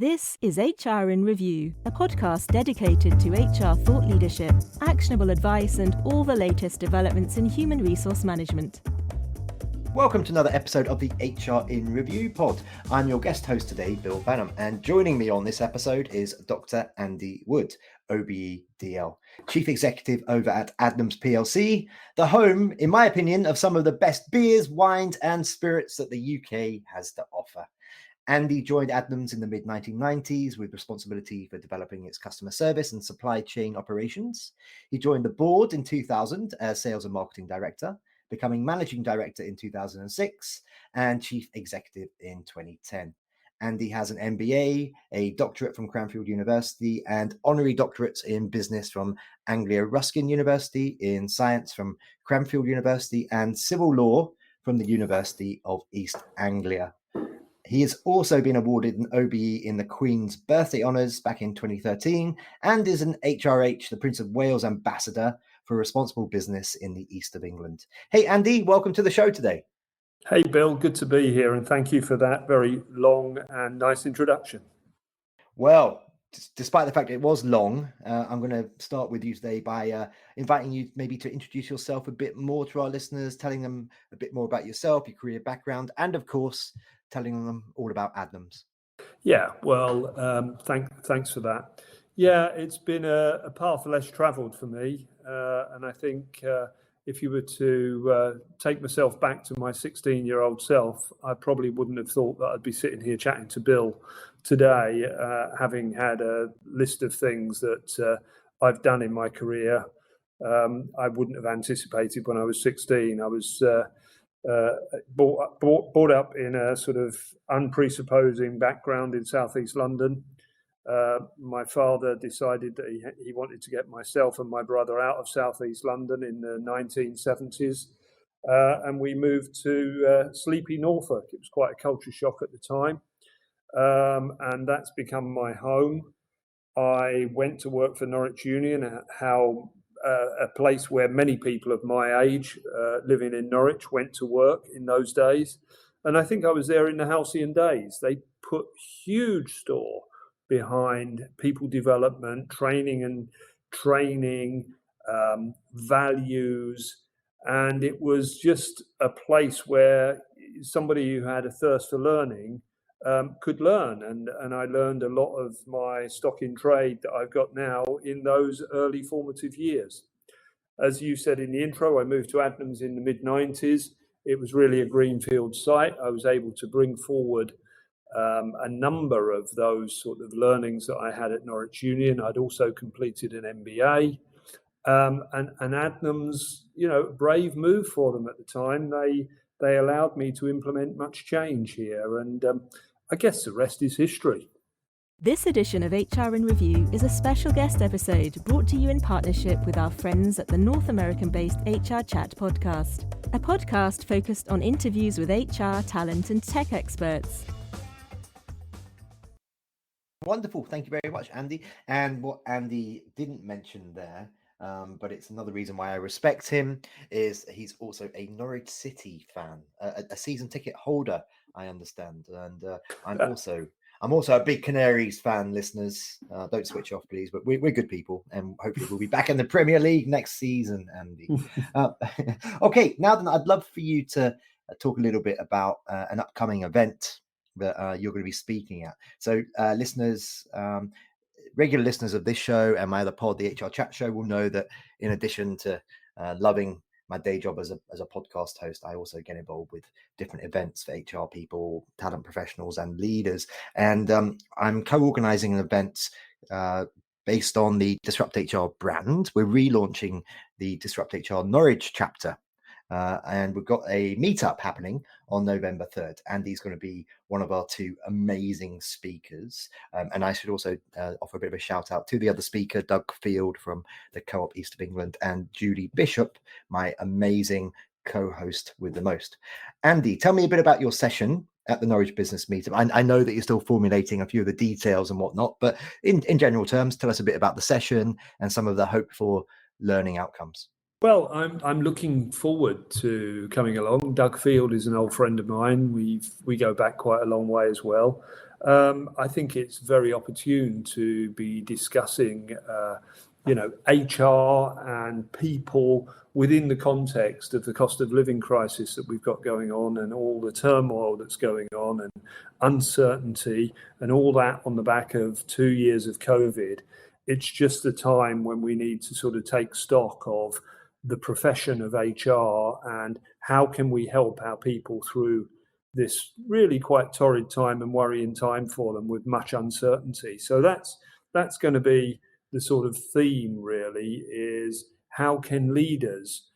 This is HR in Review, a podcast dedicated to HR thought leadership, actionable advice, and all the latest developments in human resource management. Welcome to another episode of the HR in Review pod. I'm your guest host today, Bill Banham, and joining me on this episode is Dr. Andy Wood, OBE DL, Chief Executive over at Adnams PLC, the home, in my opinion, of some of the best beers, wines, and spirits that the UK has to offer. Andy joined Adnams in the mid-1990s with responsibility for developing its customer service and supply chain operations. He joined the board in 2000 as Sales and Marketing Director, becoming Managing Director in 2006 and Chief Executive in 2010. Andy has an MBA, a doctorate from Cranfield University, and honorary doctorates in business from Anglia Ruskin University, in science from Cranfield University, and civil law from the University of East Anglia. He has also been awarded an OBE in the Queen's Birthday Honours back in 2013 and is an HRH, the Prince of Wales Ambassador for Responsible Business in the East of England. Hey, Andy, welcome to the show today. Hey, Bill, good to be here, and thank you for that very long and nice introduction. Well, despite the fact it was long, I'm going to start with you today by inviting you maybe to introduce yourself a bit more to our listeners, telling them a bit more about yourself, your career background, and of course, telling them all about Adnams. Yeah, well, thanks for that. Yeah, it's been a path less travelled for me, and I think if you were to take myself back to my 16-year-old self, I probably wouldn't have thought that I'd be sitting here chatting to Bill today, having had a list of things that I've done in my career. I wouldn't have anticipated when I was 16. I was brought up in a sort of unpresupposing background in southeast London. My father decided that he wanted to get myself and my brother out of southeast London in the 1970s, and we moved to sleepy Norfolk. It was quite a culture shock at the time, and that's become my home. I went to work for Norwich Union, a place where many people of my age living in Norwich went to work in those days. And I think I was there in the halcyon days. They put huge store behind people development, training, values. And it was just a place where somebody who had a thirst for learning could learn. And I learned a lot of my stock in trade that I've got now in those early formative years. As you said in the intro, I moved to Adnams in the mid-90s. It was really a greenfield site. I was able to bring forward a number of those sort of learnings that I had at Norwich Union. I'd also completed an MBA. And Adnams, brave move for them at the time. They allowed me to implement much change here. And I guess the rest is history. This edition of HR in Review is a special guest episode brought to you in partnership with our friends at the North American-based HR Chat podcast, a podcast focused on interviews with HR, talent, and tech experts. Wonderful. Thank you very much, Andy. And what Andy didn't mention there, but it's another reason why I respect him, is he's also a Norwich City fan, a season ticket holder, I understand. And I'm also a big Canaries fan, listeners. Don't switch off, please. But we're good people, and hopefully we'll be back in the Premier League next season, Andy. Okay, now then, I'd love for you to talk a little bit about an upcoming event that you're going to be speaking at. So listeners, regular listeners of this show and my other pod, the HR Chat Show, will know that in addition to loving my day job as a podcast host, I also get involved with different events for HR people, talent professionals, and leaders. And I'm co-organizing an event based on the Disrupt HR brand. We're relaunching the Disrupt HR Norwich chapter. And we've got a meetup happening on November 3rd. Andy's going to be one of our two amazing speakers. And I should also offer a bit of a shout out to the other speaker, Doug Field from the Co-op East of England, and Julie Bishop, my amazing co-host with the most. Andy, tell me a bit about your session at the Norwich Business Meetup. I know that you're still formulating a few of the details and whatnot, but in general terms, tell us a bit about the session and some of the hoped for learning outcomes. Well, I'm looking forward to coming along. Doug Field is an old friend of mine. We go back quite a long way as well. I think it's very opportune to be discussing, HR and people within the context of the cost of living crisis that we've got going on, and all the turmoil that's going on, and uncertainty, and all that on the back of 2 years of COVID. It's just a time when we need to sort of take stock of the profession of HR and how can we help our people through this really quite torrid time and worrying time for them with much uncertainty. So that's going to be the sort of theme, really, is how can leaders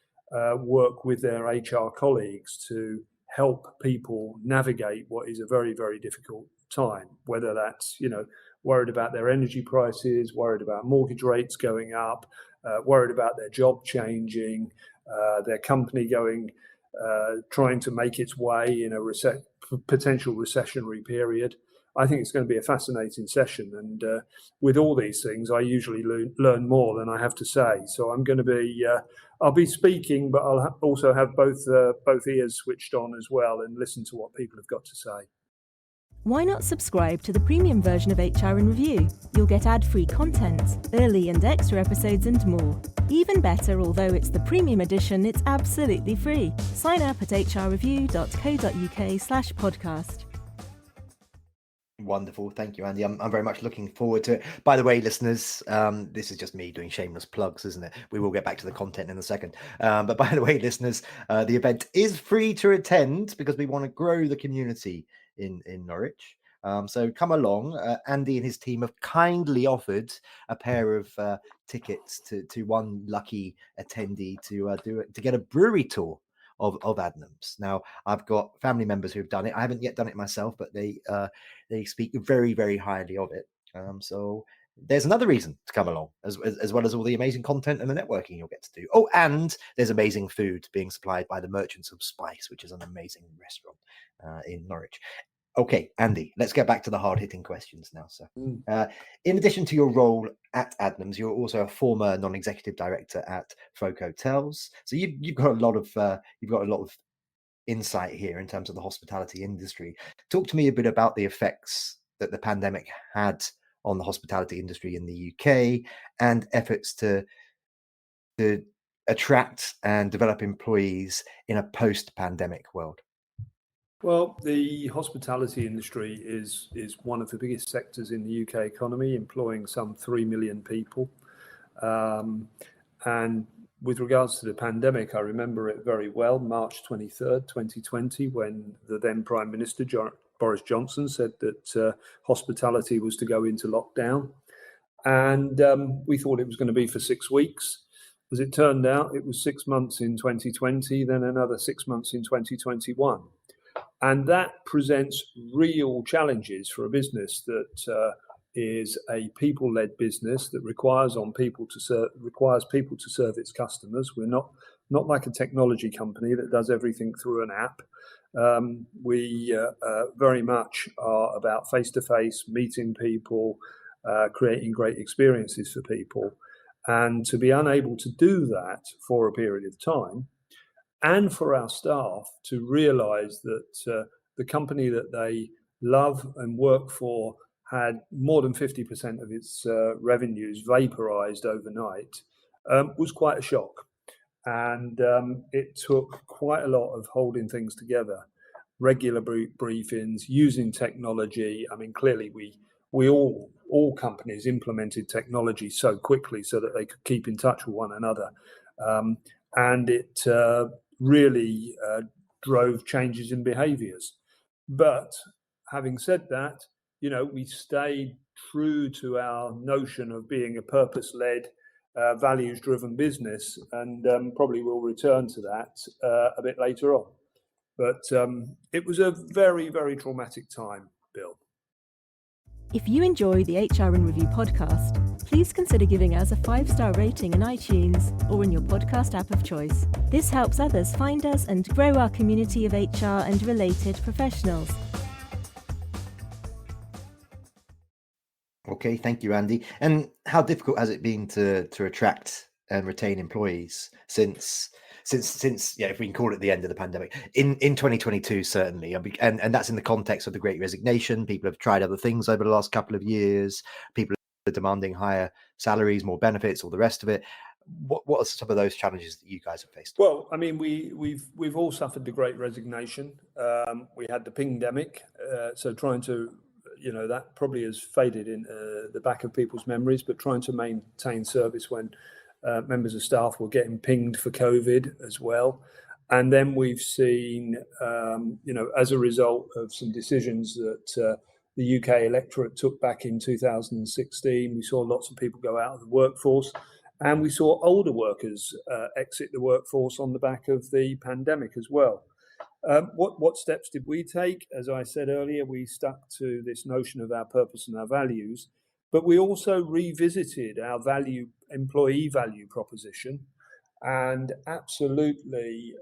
work with their HR colleagues to help people navigate what is a very, very difficult time, whether that's, worried about their energy prices, worried about mortgage rates going up, worried about their job changing, their company trying to make its way in a potential recessionary period. I think it's going to be a fascinating session, and with all these things, I usually learn more than I have to say. So I'm going to be, I'll be speaking, but I'll also have both ears switched on as well and listen to what people have got to say. Why not subscribe to the premium version of HR in Review? You'll get ad-free content, early and extra episodes and more. Even better, although it's the premium edition, it's absolutely free. Sign up at hrreview.co.uk/podcast. Wonderful. Thank you, Andy. I'm very much looking forward to it. By the way, listeners, this is just me doing shameless plugs, isn't it? We will get back to the content in a second. But by the way, listeners, the event is free to attend because we want to grow the community in Norwich. So come along. Andy and his team have kindly offered a pair of tickets to one lucky attendee to get a brewery tour of Adnams. Now, I've got family members who've done it. I haven't yet done it myself, but they speak very, very highly of it. So there's another reason to come along, as well as all the amazing content and the networking you'll get to do. Oh, and there's amazing food being supplied by the Merchants of Spice, which is an amazing restaurant in Norwich. Okay, Andy, let's get back to the hard-hitting questions now, sir. In addition to your role at Adnams, you're also a former non-executive director at Folk Hotels. So you've got a lot of insight here in terms of the hospitality industry. Talk to me a bit about the effects that the pandemic had on the hospitality industry in the UK and efforts to attract and develop employees in a post-pandemic world. Well, the hospitality industry is one of the biggest sectors in the UK economy, employing some 3 million people. And with regards to the pandemic, I remember it very well, March 23rd, 2020, when the then Prime Minister, Boris Johnson, said that hospitality was to go into lockdown. And we thought it was going to be for 6 weeks. As it turned out, it was 6 months in 2020, then another 6 months in 2021. And that presents real challenges for a business that is a people-led business that requires people to serve its customers. We're not like a technology company that does everything through an app. We very much are about face-to-face, meeting people, creating great experiences for people. And to be unable to do that for a period of time, and for our staff to realise that the company that they love and work for had more than 50% of its revenues vaporised overnight, was quite a shock. And it took quite a lot of holding things together, regular briefings, using technology. I mean, clearly we all companies implemented technology so quickly so that they could keep in touch with one another. And it really drove changes in behaviours. But having said that, we stayed true to our notion of being a purpose-led, values-driven business, and probably will return to that a bit later on. But it was a very, very traumatic time, Bill. If you enjoy the HR in Review podcast, please consider giving us a 5-star rating in iTunes or in your podcast app of choice. This helps others find us and grow our community of HR and related professionals. Okay, thank you, Andy. And how difficult has it been to attract and retain employees since yeah, if we can call it the end of the pandemic in 2022, certainly. And that's in the context of the Great Resignation. People have tried other things over the last couple of years. People are demanding higher salaries, more benefits, all the rest of it. What are some of those challenges that you guys have faced? Well, I mean, we've all suffered the Great Resignation. We had the pingdemic, so trying to, that probably has faded in the back of people's memories, but trying to maintain service when members of staff were getting pinged for COVID as well. And then we've seen, as a result of some decisions that the UK electorate took back in 2016, we saw lots of people go out of the workforce. And we saw older workers exit the workforce on the back of the pandemic as well. What steps did we take? As I said earlier, we stuck to this notion of our purpose and our values, but we also revisited our employee value proposition, and absolutely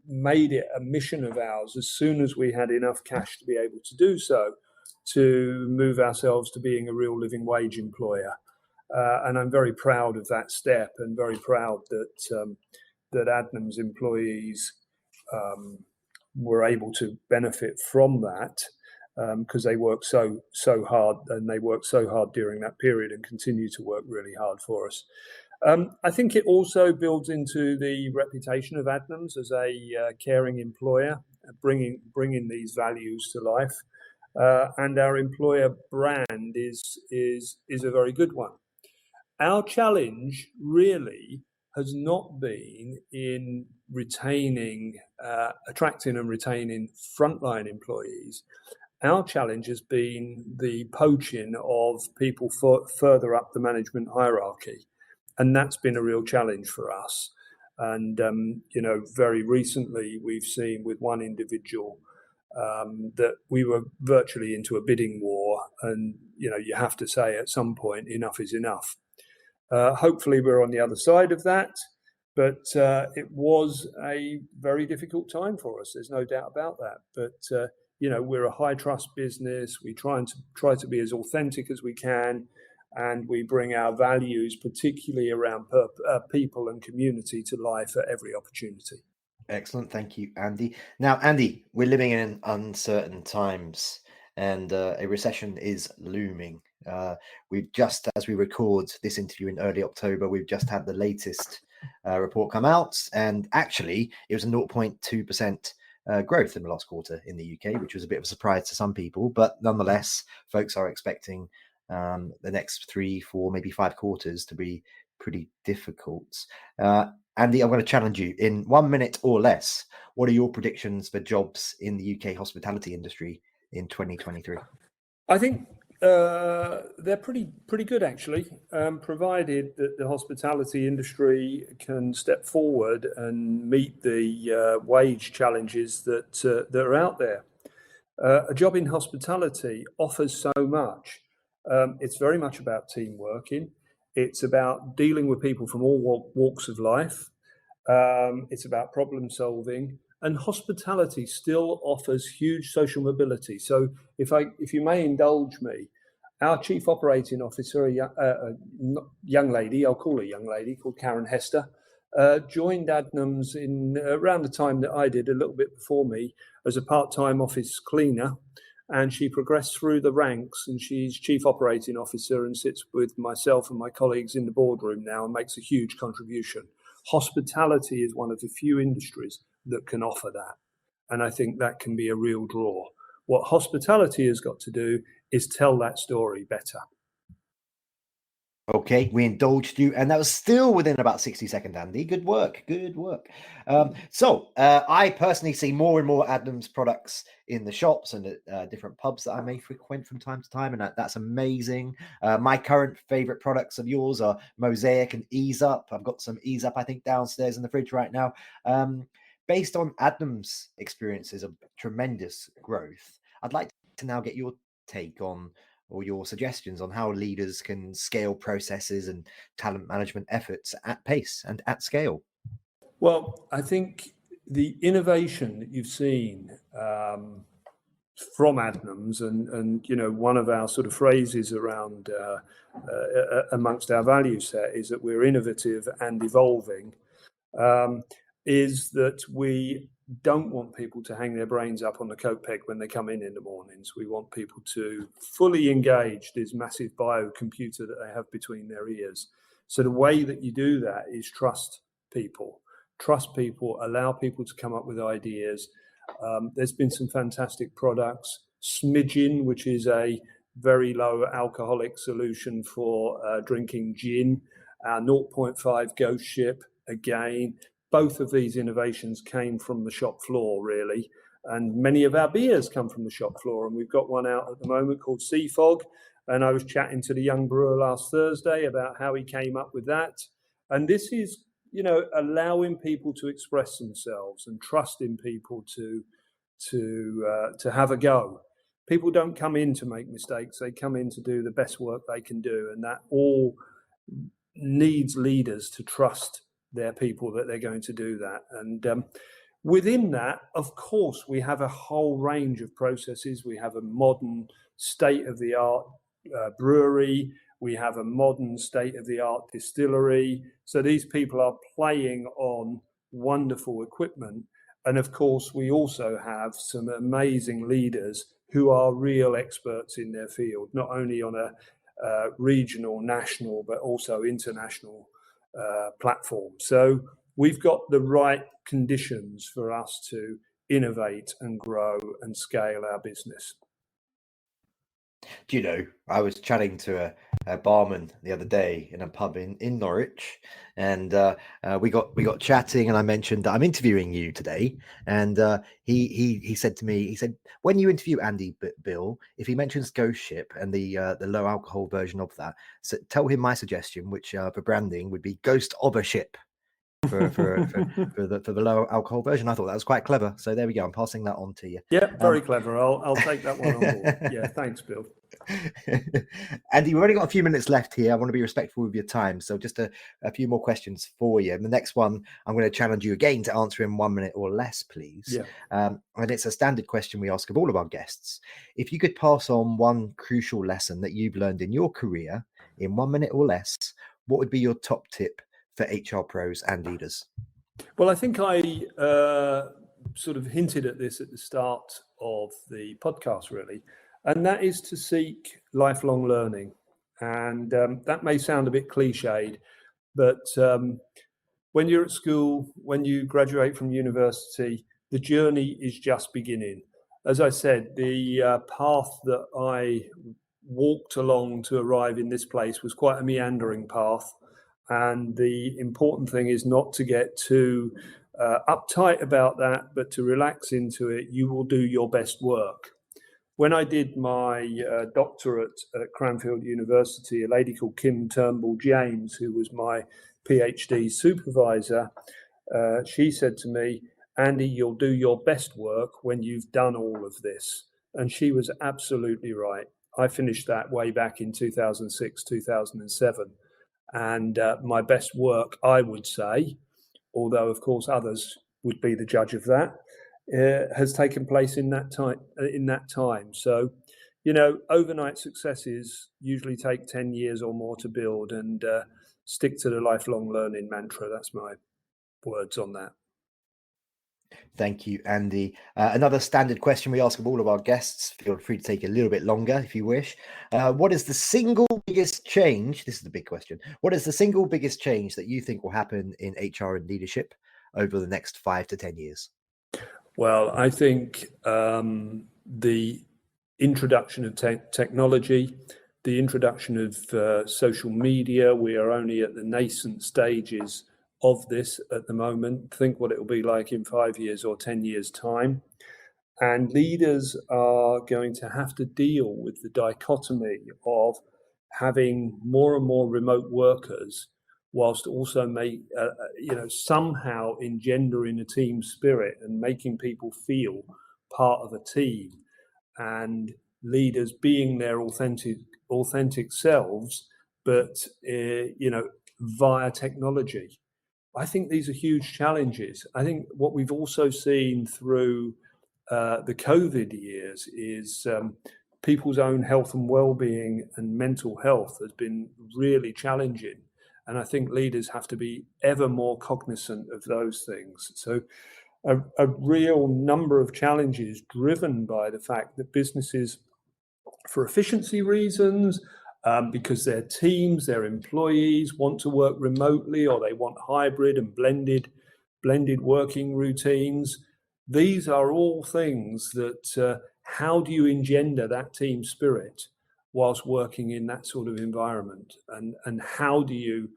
made it a mission of ours as soon as we had enough cash to be able to do so, to move ourselves to being a real living wage employer. And I'm very proud of that step, and very proud that Adnams employees were able to benefit from that, because they worked so hard, and they worked so hard during that period and continue to work really hard for us. I think it also builds into the reputation of Adnams as a caring employer, bringing these values to life, and our employer brand is a very good one. Our challenge really has not been in attracting and retaining frontline employees. Our challenge has been the poaching of people further up the management hierarchy. And that's been a real challenge for us. And, very recently we've seen with one individual that we were virtually into a bidding war. And, you have to say at some point, enough is enough. Hopefully we're on the other side of that, but it was a very difficult time for us. There's no doubt about that. But we're a high trust business. We try to be as authentic as we can, and we bring our values, particularly around people and community, to life at every opportunity. Excellent, thank you, Andy. Now, Andy, we're living in uncertain times, and a recession is looming. We've just, as we record this interview in early October, we've just had the latest report come out, and actually it was a 0.2% growth in the last quarter in the UK, which was a bit of a surprise to some people, but nonetheless, folks are expecting the next 3, 4, maybe 5 quarters to be pretty difficult. Andy, I'm going to challenge you in 1 minute or less. What are your predictions for jobs in the UK hospitality industry in 2023? I think they're pretty good, actually, provided that the hospitality industry can step forward and meet the wage challenges that are out there. A job in hospitality offers so much. It's very much about team working. It's about dealing with people from all walks of life. It's about problem solving. And hospitality still offers huge social mobility. So if you may indulge me, our Chief Operating Officer, a young lady, I'll call her a young lady, called Karen Hester, joined Adnams in around the time that I did, a little bit before me, as a part-time office cleaner. And she progressed through the ranks, and she's Chief Operating Officer and sits with myself and my colleagues in the boardroom now and makes a huge contribution. Hospitality is one of the few industries that can offer that. And I think that can be a real draw. What hospitality has got to do is tell that story better. Okay, we indulged you, and that was still within about 60 seconds, Andy. Good work, good work. So I personally see more and more Adnams products in the shops and at different pubs that I may frequent from time to time, and that's amazing. My current favorite products of yours are Mosaic and Ease Up. I've got some Ease Up, I think, downstairs in the fridge right now. Based on Adnams' experiences of tremendous growth, I'd like to now get your take on, or your suggestions on, how leaders can scale processes and talent management efforts at pace and at scale. Well, I think the innovation that you've seen from Adnams, and one of our sort of phrases around amongst our value set is that we're innovative and evolving. Is that we don't want people to hang their brains up on the coat peg when they come in the mornings. We want people to fully engage this massive biocomputer that they have between their ears. So the way that you do that is trust people, allow people to come up with ideas. There's been some fantastic products. Smidgen, which is a very low alcoholic solution for drinking gin. Our 0.5 Ghost Ship, again, both of these innovations came from the shop floor, really. And many of our beers come from the shop floor. And we've got one out at the moment called Sea Fog. And I was chatting to the young brewer last Thursday about how he came up with that. And this is, allowing people to express themselves and trusting people to have a go. People don't come in to make mistakes. They come in to do the best work they can do. And that all needs leaders to trust their people that they're going to do that. And within that, of course, we have a whole range of processes. We have a modern state-of-the-art brewery. We have a modern state-of-the-art distillery. So these people are playing on wonderful equipment. And of course, we also have some amazing leaders who are real experts in their field, not only on a regional, national, but also international platform. So we've got the right conditions for us to innovate and grow and scale our business. Do you know, I was chatting to a barman the other day in a pub in Norwich, and we got chatting, and I mentioned that I'm interviewing you today, and he said to me, he said, when you interview Andy Bill, if he mentions Ghost Ship and the low alcohol version of that, so tell him my suggestion, which for branding would be Ghost of a Ship. For the low alcohol version. I thought that was quite clever. So there we go. I'm passing that on to you. Yeah, very clever. I'll take that one on board. Yeah, thanks, Bill. Andy, we've only got a few minutes left here. I want to be respectful of your time. So just a few more questions for you. And the next one, I'm going to challenge you again to answer in 1 minute or less, please. Yeah. And it's a standard question we ask of all of our guests. If you could pass on one crucial lesson that you've learned in your career in 1 minute or less, what would be your top tip for HR pros and leaders? Well, I think I sort of hinted at this at the start of the podcast, really, and that is to seek lifelong learning. And that may sound a bit cliched, but when you're at school, when you graduate from university, the journey is just beginning. As I said, the path that I walked along to arrive in this place was quite a meandering path. And the important thing is not to get too uptight about that, but to relax into it. You will do your best work. When I did my doctorate at Cranfield University, a lady called Kim Turnbull James, who was my PhD supervisor, she said to me, Andy, you'll do your best work when you've done all of this. And she was absolutely right. I finished that way back in 2006, 2007. And my best work, I would say, although of course others would be the judge of that, has taken place in that time. So, overnight successes usually take 10 years or more to build, and stick to the lifelong learning mantra. That's my words on that. Thank you, Andy. Another standard question we ask of all of our guests. Feel free to take a little bit longer if you wish. What is the single biggest change? This is the big question. What is the single biggest change that you think will happen in HR and leadership over the next 5 to 10 years? Well, I think the introduction of technology, the introduction of social media. We are only at the nascent stages of this at the moment. Think what it will be like in 5 years or 10 years' time. And leaders are going to have to deal with the dichotomy of having more and more remote workers, whilst also somehow engendering a team spirit and making people feel part of a team, and leaders being their authentic selves, but via technology. I think these are huge challenges. I think what we've also seen through the COVID years is people's own health and well-being and mental health has been really challenging. And I think leaders have to be ever more cognizant of those things. So a real number of challenges driven by the fact that businesses, for efficiency reasons, because their teams, their employees want to work remotely, or they want hybrid and blended working routines. These are all things that how do you engender that team spirit whilst working in that sort of environment? And how do you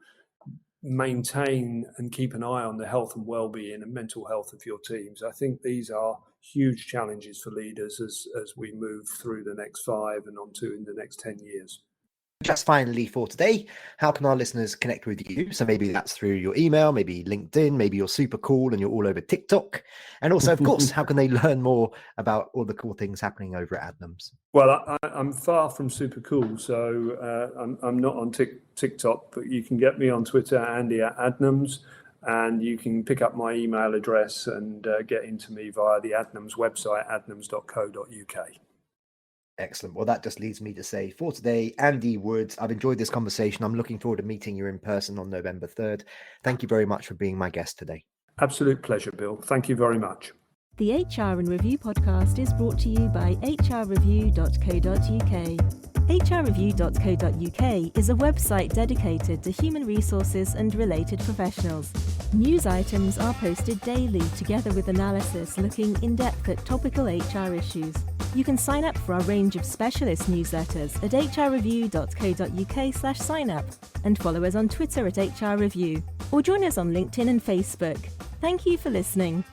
maintain and keep an eye on the health and well-being and mental health of your teams? I think these are huge challenges for leaders as we move through the next 5 and on to in the next 10 years. Just finally for today, how can our listeners connect with you? So maybe that's through your email, maybe LinkedIn, maybe you're super cool and you're all over TikTok. And also, of course, how can they learn more about all the cool things happening over at Adnams? Well, I'm far from super cool, so I'm not on TikTok, but you can get me on Twitter, Andy at Adnams, and you can pick up my email address and get into me via the Adnams website, adnams.co.uk. Excellent. Well, that just leads me to say for today, Andy Woods, I've enjoyed this conversation. I'm looking forward to meeting you in person on November 3rd. Thank you very much for being my guest today. Absolute pleasure, Bill. Thank you very much. The HR in Review podcast is brought to you by hrreview.co.uk. hrreview.co.uk is a website dedicated to human resources and related professionals. News items are posted daily together with analysis looking in depth at topical HR issues. You can sign up for our range of specialist newsletters at hrreview.co.uk/sign-up and follow us on Twitter at hrreview or join us on LinkedIn and Facebook. Thank you for listening.